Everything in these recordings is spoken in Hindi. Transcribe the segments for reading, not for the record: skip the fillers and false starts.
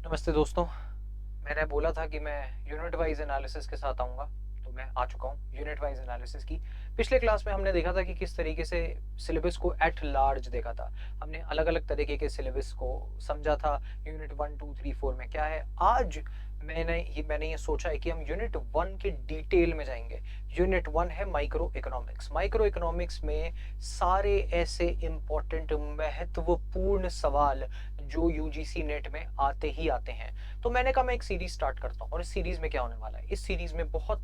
नमस्ते दोस्तों। मैंने बोला था कि मैं यूनिट वाइज एनालिसिस के साथ आऊँगा, तो मैं आ चुका हूँ यूनिट वाइज एनालिसिस की। पिछले क्लास में हमने देखा था कि किस तरीके से सिलेबस को एट लार्ज देखा था। हमने अलग-अलग तरीके के सिलेबस को समझा था, यूनिट 1, 2, 3, 4 में क्या है। आज मैंने ये सोचा है कि हम यूनिट 1 के डिटेल में जाएँगे। यूनिट 1 है माइक्रो इकोनॉमिक्स। माइक्रो इकोनॉमिक्स में सारे ऐसे इम्पोर्टेंट महत्वपूर्ण सवाल जो यूजीसी नेट में आते ही आते हैं। तो मैंने कहा मैं एक सीरीज स्टार्ट करता हूँ। और इस सीरीज में क्या होने वाला है, इस सीरीज में बहुत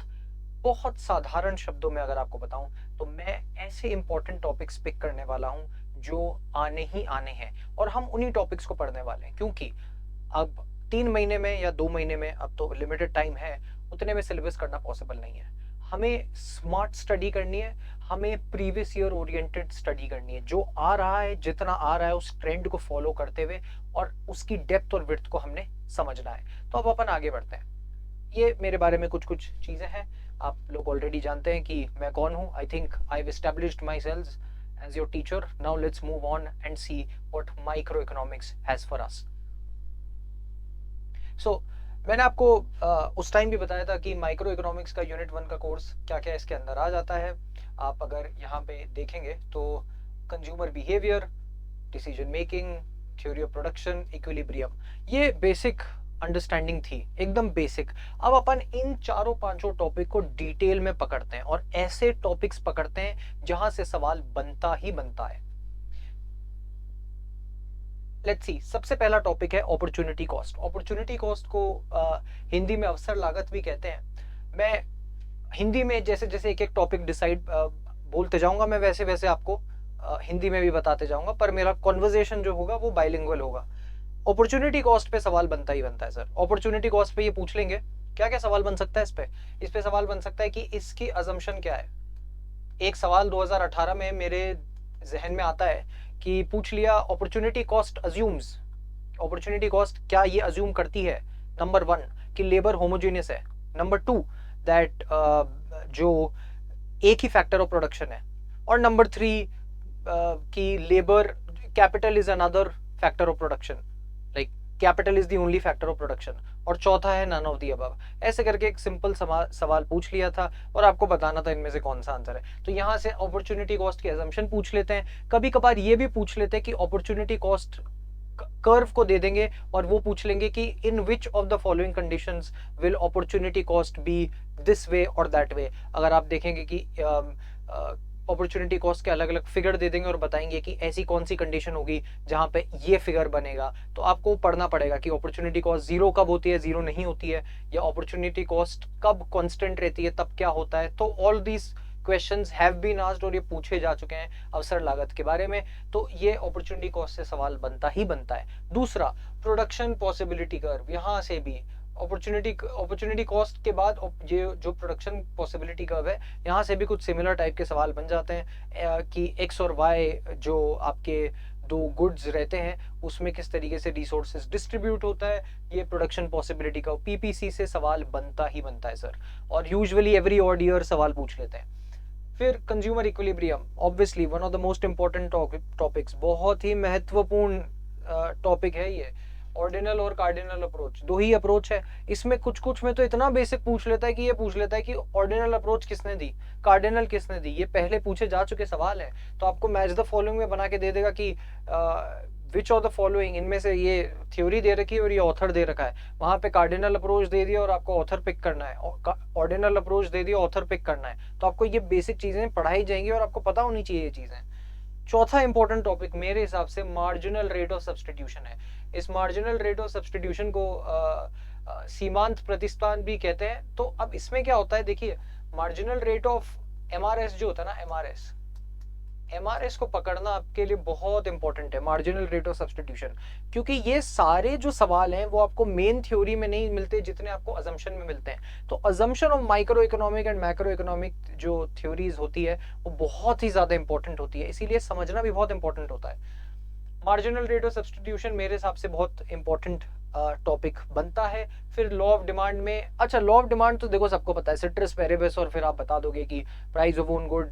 बहुत साधारण शब्दों में अगर आपको बताऊं तो मैं ऐसे इंपॉर्टेंट टॉपिक्स पिक करने वाला हूं जो आने ही आने हैं, और हम उन्हीं टॉपिक्स को पढ़ने वाले हैं। क्योंकि अब 3 महीने में या 2 महीने में, अब तो लिमिटेड टाइम है, उतने में सिलेबस करना पॉसिबल नहीं है। हमें स्मार्ट स्टडी करनी है, हमें प्रीवियस ईयर ओरिएंटेड स्टडी करनी है। जो आ रहा है, जितना आ रहा है उस ट्रेंड को फॉलो करते हुए और उसकी डेप्थ और विड्थ को हमने समझना है। तो अब अपन आगे बढ़ते हैं। ये मेरे बारे में कुछ कुछ चीज़ें हैं, आप लोग ऑलरेडी जानते हैं कि मैं कौन हूँ। I think I have established myself as your teacher. Now let's move on and see what micro economics has for us. So मैंने आपको उस टाइम भी बताया था कि माइक्रो इकोनॉमिक्स का यूनिट 1 का कोर्स क्या क्या इसके अंदर आ जाता है। आप अगर यहाँ पे देखेंगे तो consumer behaviour, decision making, theory of production, equilibrium, ये बेसिक अंडरस्टैंडिंग थी, एकदम बेसिक। अब अपन इन चारों पांचों टॉपिक को डिटेल में पकड़ते हैं और ऐसे टॉपिक्स पकड़ते हैं जहां से सवाल बनता ही बनता है। लेट्स सी, सबसे पहला टॉपिक है अपॉर्चुनिटी कॉस्ट। अपॉर्चुनिटी कॉस्ट को हिंदी में अवसर लागत भी कहते हैं। मैं हिंदी में जैसे जैसे एक एक टॉपिक डिसाइड बोलते जाऊंगा, मैं वैसे वैसे आपको हिंदी में भी बताते जाऊंगा, पर मेरा कॉन्वर्जेशन जो होगा वो बाइलिंगुअल होगा। अपॉर्चुनिटी कॉस्ट पे सवाल बनता ही बनता है सर। अपॉर्चुनिटी कॉस्ट पे ये पूछ लेंगे क्या क्या सवाल बन सकता है इस पे सवाल बन सकता है कि इसकी अजम्पशन क्या है। एक सवाल 2018 में मेरे जहन में आता है कि पूछ लिया, opportunity cost assumes, opportunity cost क्या ये अज्यूम करती है, नंबर 1 कि लेबर होमोजेनियस है, नंबर 2 दैट जो एक ही फैक्टर ऑफ प्रोडक्शन है, और नंबर 3 कि labour capital is another factor of production, like capital is the only factor of production, और चौथा है नन ऑफ दी अबव। ऐसे करके एक सिंपल सवाल पूछ लिया था और आपको बताना था इनमें से कौन सा आंसर है। तो यहाँ से अपॉर्चुनिटी कॉस्ट की अजम्पशन पूछ लेते हैं। कभी कभार ये भी पूछ लेते हैं कि अपॉर्चुनिटी कॉस्ट कर्व को दे देंगे और वो पूछ लेंगे कि in which of the following conditions will opportunity cost be this way और दैट वे। अगर आप देखेंगे कि अपॉर्चुनिटी कॉस्ट के अलग अलग फिगर दे देंगे और बताएंगे कि ऐसी कौन सी कंडीशन होगी जहां पे ये फिगर बनेगा, तो आपको पढ़ना पड़ेगा कि अपॉर्चुनिटी कॉस्ट जीरो कब होती है, जीरो नहीं होती है, या अपॉर्चुनिटी कॉस्ट कब कांस्टेंट रहती है, तब क्या होता है। तो all these questions have been asked और ये पूछे जा चुके हैं अवसर लागत के बारे में। तो ये अपॉर्चुनिटी कॉस्ट से सवाल बनता ही बनता है। दूसरा, प्रोडक्शन पॉसिबिलिटी कर्व, यहाँ से भी अपॉर्चुनिटी कॉस्ट के बाद ये जो प्रोडक्शन पॉसिबिलिटी कर्व है, यहाँ से भी कुछ सिमिलर टाइप के सवाल बन जाते हैं कि एक्स और वाई जो आपके दो गुड्स रहते हैं उसमें किस तरीके से रिसोर्सेज डिस्ट्रीब्यूट होता है। ये प्रोडक्शन पॉसिबिलिटी का पीपीसी से सवाल बनता ही बनता है सर, और यूजुअली एवरी ऑड ईयर सवाल पूछ लेते हैं। फिर consumer equilibrium, obviously one of the most important topics, बहुत ही महत्वपूर्ण टॉपिक है ये। ऑर्डिनल और कार्डिनल अप्रोच, दो ही अप्रोच है इसमें। कुछ कुछ में तो इतना बेसिक पूछ लेता है कि ये पूछ लेता है कि ऑर्डिनल अप्रोच किसने दी, कार्डिनल किसने दी। ये पहले पूछे जा चुके सवाल है। तो आपको मैच द फॉलोइंग में बना के दे देगा कि विच ऑफ द फॉलोइंग, इनमें से ये थ्योरी दे रखी है और ये ऑथर दे रखा है। वहां पे कार्डिनल अप्रोच दे दिया और आपको ऑथर पिक करना है, ऑर्डिनल अप्रोच दे दिया, ऑथर पिक करना है। तो आपको ये बेसिक चीजें पढ़ाई जाएंगी और आपको पता होनी चाहिए ये चीजें। चौथा इंपॉर्टेंट टॉपिक मेरे हिसाब से मार्जिनल रेट ऑफ सब्सटीट्यूशन है। इस मार्जिनल रेट ऑफ सब्सटीट्यूशन को सीमांत प्रतिस्थान भी कहते हैं। तो अब इसमें क्या होता है, देखिए, मार्जिनल रेट ऑफ एमआरएस जो होता है ना, एमआरएस को पकड़ना आपके लिए बहुत इंपॉर्टेंट है, मार्जिनल रेट ऑफ सब्सटीट्यूशन। क्योंकि ये सारे जो सवाल हैं वो आपको मेन थ्योरी में नहीं मिलते जितने आपको अजम्पशन में मिलते हैं। तो assumption of micro economic and macro economic जो थ्योरीज होती है वो बहुत ही ज्यादा इंपॉर्टेंट होती है, इसीलिए समझना भी बहुत इंपॉर्टेंट होता है। मार्जिनल रेट ऑफ सब्सटीट्यूशन मेरे हिसाब से बहुत इंपॉर्टेंट टॉपिक बनता है। फिर लॉ ऑफ डिमांड में, अच्छा, लॉ ऑफ डिमांड तो देखो सबको पता है, सिट्रस पेरेबस, और फिर आप बता दोगे कि price of own good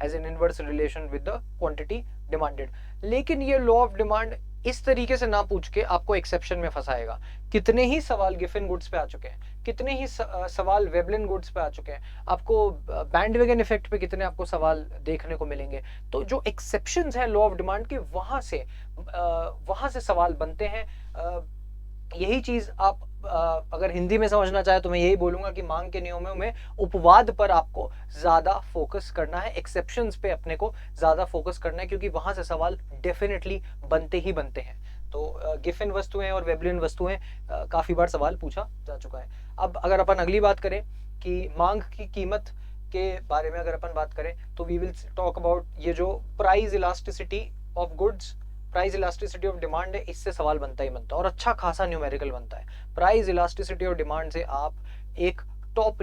has an inverse relation with the quantity demanded. लेकिन ये लॉ ऑफ डिमांड इस तरीके से ना पूछ के आपको एक्सेप्शन में फंसाएगा। कितने ही सवाल गिफिन गुड्स पे आ चुके हैं, कितने ही सवाल वेबलिन गुड्स पे आ चुके हैं, आपको बैंडवेगन इफेक्ट पे कितने आपको सवाल देखने को मिलेंगे। तो जो एक्सेप्शंस हैं लॉ ऑफ डिमांड के, वहां से सवाल बनते हैं। यही चीज आप अगर हिंदी में समझना चाहे तो मैं यही बोलूंगा कि मांग के नियमों में उपवाद पर आपको ज्यादा फोकस करना है, एक्सेप्शंस पे अपने को ज्यादा फोकस करना है, क्योंकि वहां से सवाल डेफिनेटली बनते ही बनते हैं। तो गिफिन वस्तुएं और वेबलिन वस्तुएं काफी बार सवाल पूछा जा चुका है। अब अगर अपन अगली बात करें कि मांग की कीमत के बारे में अगर अपन बात करें, तो वी विल टॉक अबाउट ये जो price elasticity of goods, price elasticity of demand है, इससे सवाल बनता ही बनता है और अच्छा खासा न्यूमेरिकल बनता है। प्राइस इलास्टिसिटी ऑफ डिमांड से आप एक टॉप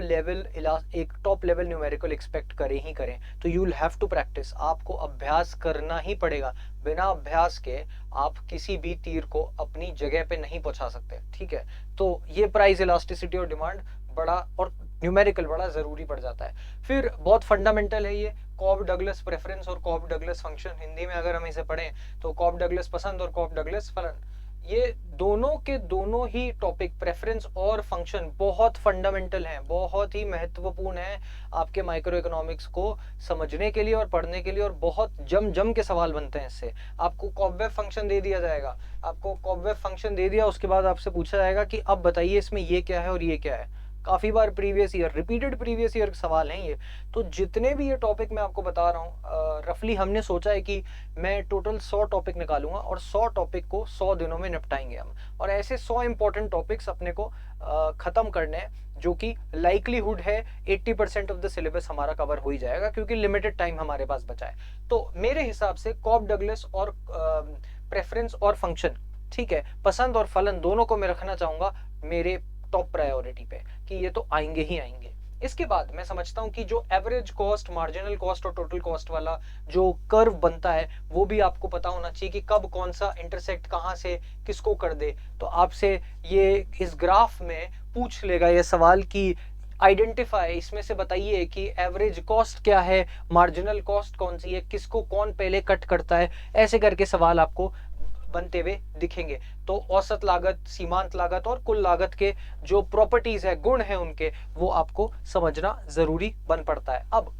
लेवल न्यूमेरिकल एक्सपेक्ट करें ही करें। तो you will have to practise, आपको अभ्यास करना ही पड़ेगा। बिना अभ्यास के आप किसी भी तीर को अपनी जगह पे नहीं पहुंचा सकते, ठीक है। तो ये प्राइस इलास्टिसिटी ऑफ डिमांड बड़ा और न्यूमेरिकल बड़ा जरूरी पड़ जाता है। फिर बहुत फंडामेंटल है ये कॉब डगलस प्रेफरेंस और कॉब डगलस फंक्शन। हिंदी में अगर हम इसे पढ़ें तो कॉब डगलस पसंद और कॉब डगलस फलन, ये दोनों के दोनों ही टॉपिक प्रेफरेंस और फंक्शन बहुत फंडामेंटल हैं, बहुत ही महत्वपूर्ण है आपके माइक्रो इकोनॉमिक्स को समझने के लिए और पढ़ने के लिए, और बहुत जम के सवाल बनते हैं इससे। आपको कॉबवेब फंक्शन दे दिया जाएगा, आपको कॉबवेब फंक्शन दे दिया, उसके बाद आपसे पूछा जाएगा कि अब बताइए इसमें ये क्या है और ये क्या है। काफी बार previous year, repeated previous year सवाल हैं ये। तो जितने भी ये टॉपिक मैं आपको बता रहा हूँ, रफली हमने सोचा है कि मैं टोटल 100 टॉपिक निकालूंगा और 100 टॉपिक को 100 दिनों में निपटाएंगे हम। और ऐसे 100 इंपॉर्टेंट टॉपिक्स अपने को खत्म करने हैं, जो कि लाइकलीहुड है 80% ऑफ द सिलेबस हमारा कवर हो ही जाएगा, क्योंकि लिमिटेड टाइम हमारे पास बचा है। तो मेरे हिसाब से कॉब डगलस और प्रेफरेंस और फंक्शन, ठीक है, पसंद और फलन, दोनों को मैं रखना चाहूंगा मेरे टॉप प्रायोरिटी पे, कि ये तो आएंगे ही आएंगे। इसके बाद मैं समझता हूं कि जो एवरेज कॉस्ट, मार्जिनल कॉस्ट और टोटल कॉस्ट वाला जो कर्व बनता है, वो भी आपको पता होना चाहिए कि कब कौन सा इंटरसेक्ट कहां से किसको कर दे। तो आपसे ये इस ग्राफ में पूछ लेगा ये सवाल कि आइडेंटिफाई, इसमें से बताइए कि एवरेज कॉस्ट क्या है, मार्जिनल कॉस्ट कौन सी है, किसको कौन पहले कट करता है। ऐसे करके सवाल आपको बनते हुए दिखेंगे। तो औसत लागत, सीमांत लागत और कुल लागत के जो प्रॉपर्टीज है, गुण है उनके, वो आपको समझना जरूरी बन पड़ता है। अब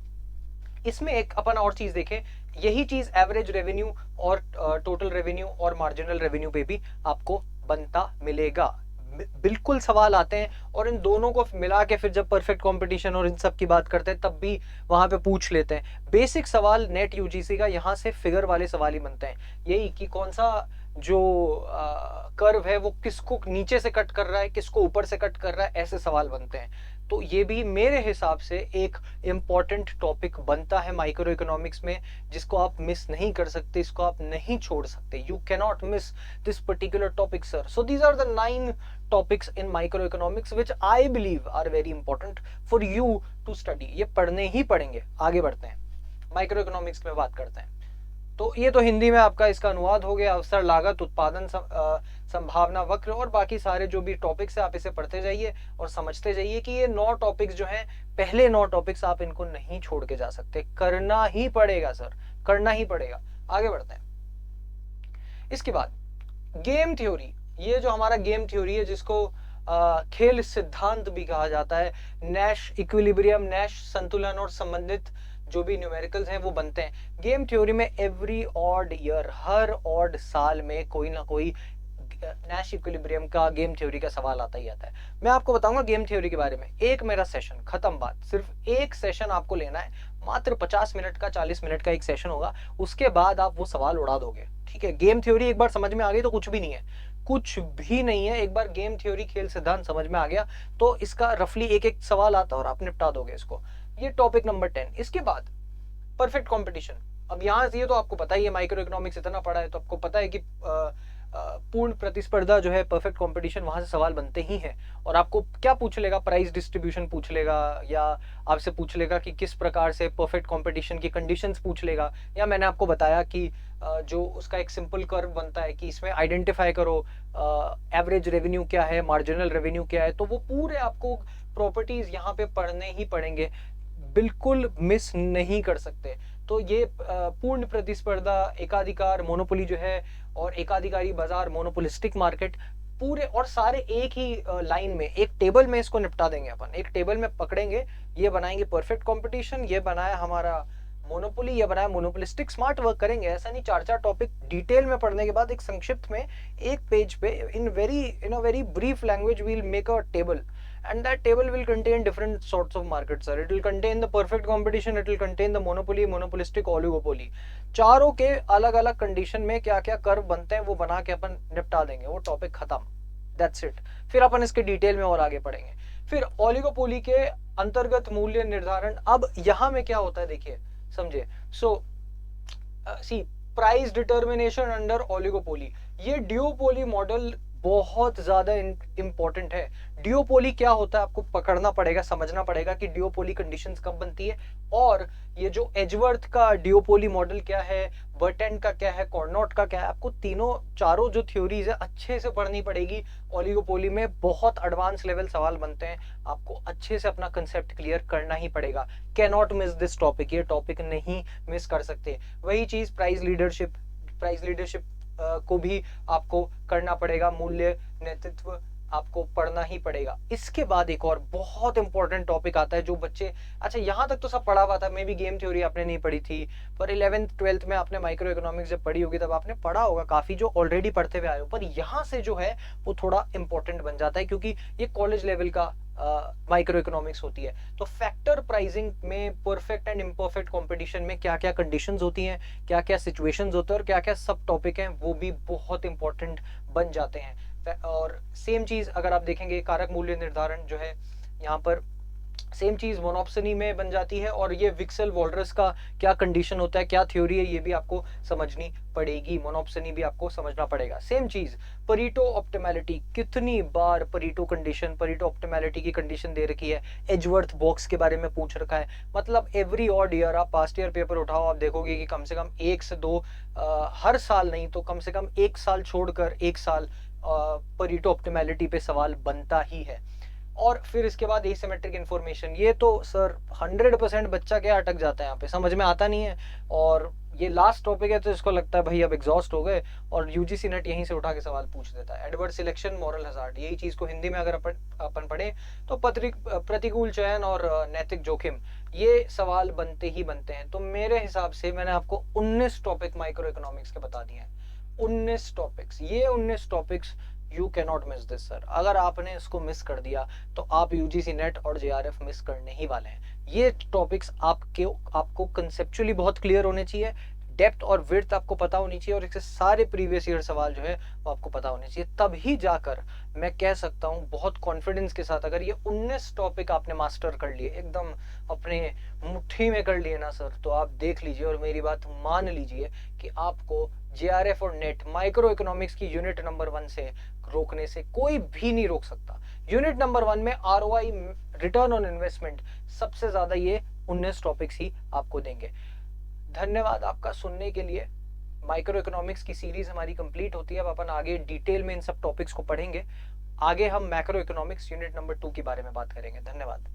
इसमें एक अपन और चीज देखें, यही चीज एवरेज रेवेन्यू और टोटल रेवेन्यू और मार्जिनल रेवेन्यू पे भी आपको बनता मिलेगा। बिल्कुल सवाल आते हैं, और इन दोनों को मिला के फिर जब परफेक्ट कंपटीशन और इन सब की बात करते हैं तब भी वहां पे पूछ लेते हैं। बेसिक सवाल नेट यूजीसी का यहाँ से फिगर वाले सवाल ही बनते हैं, यही कि कौन सा जो कर्व है वो किसको नीचे से कट कर रहा है, किसको ऊपर से कट कर रहा है, ऐसे सवाल बनते हैं। तो ये भी मेरे हिसाब से एक इम्पॉर्टेंट टॉपिक बनता है माइक्रो इकोनॉमिक्स में, जिसको आप मिस नहीं कर सकते, इसको आप नहीं छोड़ सकते। You cannot miss this particular topic sir. So these are the 9 topics in micro economics which I believe are very important for you to study. ये पढ़ने ही पढ़ेंगे। आगे बढ़ते हैं, माइक्रो इकोनॉमिक्स में बात करते हैं। तो ये तो हिंदी में आपका इसका अनुवाद हो गया। अवसर, लागत, उत्पादन, संभावना वक्र और बाकी सारे जो भी टॉपिक्स है आप इसे पढ़ते जाइए और समझते जाइए कि ये 9 टॉपिक्स जो हैं, पहले 9 टॉपिक्स आप इनको नहीं छोड़ के जा सकते, करना ही पड़ेगा सर, करना ही पड़ेगा। आगे बढ़ते हैं। इसके बाद गेम थ्योरी, ये जो हमारा गेम थ्योरी है, जिसको खेल सिद्धांत भी कहा जाता है, नैश इक्विलिब्रियम, नैश संतुलन और संबंधित जो भी न्यूमेरिकल्स हैं वो बनते हैं गेम थ्योरी में। एवरी ऑड ईयर, हर ऑड साल में कोई ना कोई नैश इक्विलिब्रियम का, गेम थ्योरी का सवाल आता ही आता है। मैं आपको बताऊंगा गेम थ्योरी के बारे में, एक मेरा सेशन, खत्म बात। सिर्फ एक सेशन आपको लेना है, मात्र 50 मिनट का, 40 मिनट का एक सेशन होगा, उसके बाद आप वो सवाल उड़ा दोगे, ठीक है। गेम थ्योरी एक बार समझ में आ गई तो कुछ भी नहीं है, कुछ भी नहीं है। एक बार गेम थ्योरी, खेल सिद्धांत समझ में आ गया तो इसका रफली एक एक सवाल आता है और आप निपटा दोगे इसको। ये टॉपिक नंबर 10। इसके बाद परफेक्ट कंपटीशन। अब यहाँ से ये तो आपको पता ही है, माइक्रो इकोनॉमिक्स इतना पढ़ा है तो आपको पता है कि पूर्ण प्रतिस्पर्धा जो है, परफेक्ट कंपटीशन, वहां से सवाल बनते ही हैं। और आपको क्या पूछ लेगा, प्राइस डिस्ट्रीब्यूशन पूछ लेगा, या आपसे पूछ लेगा कि किस प्रकार से परफेक्ट कंपटीशन की कंडीशंस पूछ लेगा, या मैंने आपको बताया कि जो उसका एक सिंपल कर्व बनता है कि इसमें आइडेंटिफाई करो एवरेज रेवेन्यू क्या है, मार्जिनल रेवेन्यू क्या है। तो वो पूरे आपको प्रॉपर्टीज यहाँ पे पढ़ने ही पड़ेंगे, बिल्कुल मिस नहीं कर सकते। तो ये पूर्ण प्रतिस्पर्धा, एकाधिकार, मोनोपोली जो है, और एकाधिकारी बाजार, मोनोपोलिस्टिक मार्केट, पूरे और सारे एक ही लाइन में, एक टेबल में इसको निपटा देंगे अपन। एक टेबल में पकड़ेंगे, ये बनाएंगे परफेक्ट कंपटीशन, ये बनाया हमारा मोनोपोली, ये बनाया मोनोपोलिस्टिक, स्मार्ट वर्क करेंगे। ऐसा नहीं, चार चार टॉपिक डिटेल में पढ़ने के बाद एक संक्षिप्त में एक पेज पे in a very brief language we will make a table, and that table will contain different sorts of markets, sir. It will contain the perfect competition, it will contain the monopoly, monopolistic, oligopoly. चारों के अलग अलग कंडीशन में क्या क्या कर्व बनते हैं वो बना के अपन निपटा देंगे, वो टॉपिक खत्म, दैट्स इट। फिर अपन इसके डिटेल में और आगे पढ़ेंगे। फिर ओलिगोपोली के अंतर्गत मूल्य निर्धारण। अब यहां में क्या होता है देखिए, समझे। सो सी प्राइस डिटर्मिनेशन अंडर ओलिगोपोली, ये ड्यूओपोली मॉडल बहुत ज्यादा इंपॉर्टेंट है। ड्यूओपोली क्या होता है आपको पकड़ना पड़ेगा, समझना पड़ेगा कि ड्यूओपोली कंडीशंस कब बनती है। और ये जो एजवर्थ का ड्यूओपोली मॉडल क्या है, बर्टेंड का क्या है, कॉर्नोट का क्या है, आपको तीनों चारों जो थ्योरीज है अच्छे से पढ़नी पड़ेगी। ओलिगोपोली में बहुत एडवांस लेवल सवाल बनते हैं, आपको अच्छे से अपना कंसेप्ट क्लियर करना ही पड़ेगा। Can not miss this topic, ये टॉपिक नहीं मिस कर सकते। वही चीज प्राइस लीडरशिप को भी आपको करना पड़ेगा, मूल्य नेतृत्व आपको पढ़ना ही पड़ेगा। इसके बाद एक और बहुत इंपॉर्टेंट टॉपिक आता है जो बच्चे, अच्छा यहाँ तक तो सब पढ़ा हुआ था, मे बी गेम थ्योरी आपने नहीं पढ़ी थी, पर 11th 12th में आपने माइक्रो इकोनॉमिक्स जब पढ़ी होगी तब आपने पढ़ा होगा काफी, जो ऑलरेडी पढ़ते हुए आए हो। पर यहाँ से जो है वो थोड़ा इंपॉर्टेंट बन जाता है क्योंकि ये कॉलेज लेवल का माइक्रो इकोनॉमिक्स होती है। तो फैक्टर प्राइसिंग में परफेक्ट एंड इम्परफेक्ट कंपटीशन में क्या क्या कंडीशंस होती हैं, क्या क्या सिचुएशंस होते हैं और क्या क्या सब टॉपिक हैं, वो भी बहुत इंपॉर्टेंट बन जाते हैं। और सेम चीज अगर आप देखेंगे कारक मूल्य निर्धारण जो है, यहाँ पर सेम चीज मोनोप्सनी में बन जाती है। और ये विक्सेल वॉल्रस का क्या कंडीशन होता है, क्या थ्योरी है, ये भी आपको समझनी पड़ेगी। मोनोप्सनी भी आपको समझना पड़ेगा। सेम चीज परीटो ऑप्टिमैलिटी, कितनी बार परीटो कंडीशन, परीटो ऑप्टिमैलिटी की कंडीशन दे रखी है। एजवर्थ बॉक्स के बारे में पूछ रखा है। मतलब एवरी ऑड ईयर आप पास्ट ईयर पेपर उठाओ, आप देखोगे कि कम से कम 1 से 2 हर साल नहीं तो कम से कम 1 साल छोड़कर 1 साल परीटो ऑप्टिमैलिटी पे सवाल बनता ही है। और फिर इसके बाद एसिमेट्रिक इन्फॉर्मेशन, ये तो सर 100% बच्चा क्या अटक जाता है यहाँ पे, समझ में आता नहीं है। और ये लास्ट टॉपिक है तो इसको लगता है भाई अब एग्जॉस्ट हो गए, और यूजीसी नेट यहीं से उठा के सवाल पूछ देता है। एडवर्स सिलेक्शन, मॉरल हजार्ड, यही चीज को हिंदी में अगर अपन पढ़े तो प्रतिकूल चयन और नैतिक जोखिम, ये सवाल बनते ही बनते हैं। तो मेरे हिसाब से मैंने आपको 19 टॉपिक माइक्रो इकोनॉमिक्स के बता दिए हैं। 19 टॉपिक्स, ये 19 topics you can not miss this sir. अगर आपने इसको मिस कर दिया तो आप यूजीसी नेट और जेआरएफ मिस करने ही वाले हैं। ये टॉपिक्स आपको कंसेप्चुअली बहुत क्लियर होने चाहिए, डेप्थ और विड्थ आपको पता होनी चाहिए, और इससे सारे प्रीवियस ईयर सवाल जो है वो आपको पता होने चाहिए। तभी जाकर मैं कह सकता हूँ बहुत कॉन्फिडेंस के साथ, अगर ये 19 टॉपिक आपने मास्टर कर लिए, एकदम अपने मुट्ठी में कर लिए ना सर, तो आप देख लीजिए और मेरी बात मान लीजिए कि आपको जेआरएफ और नेट माइक्रो इकोनॉमिक्स की यूनिट नंबर 1 से रोकने से कोई भी नहीं रोक सकता। यूनिट नंबर 1 में आरओआई, रिटर्न ऑन इन्वेस्टमेंट, सबसे ज्यादा ये 19 टॉपिक्स ही आपको देंगे। धन्यवाद आपका सुनने के लिए। माइक्रो इकोनॉमिक्स की सीरीज हमारी कंप्लीट होती है। अब अपन आगे डिटेल में इन सब टॉपिक्स को पढ़ेंगे। आगे हम मैक्रो इकोनॉमिक्स यूनिट नंबर 2 के बारे में बात करेंगे। धन्यवाद।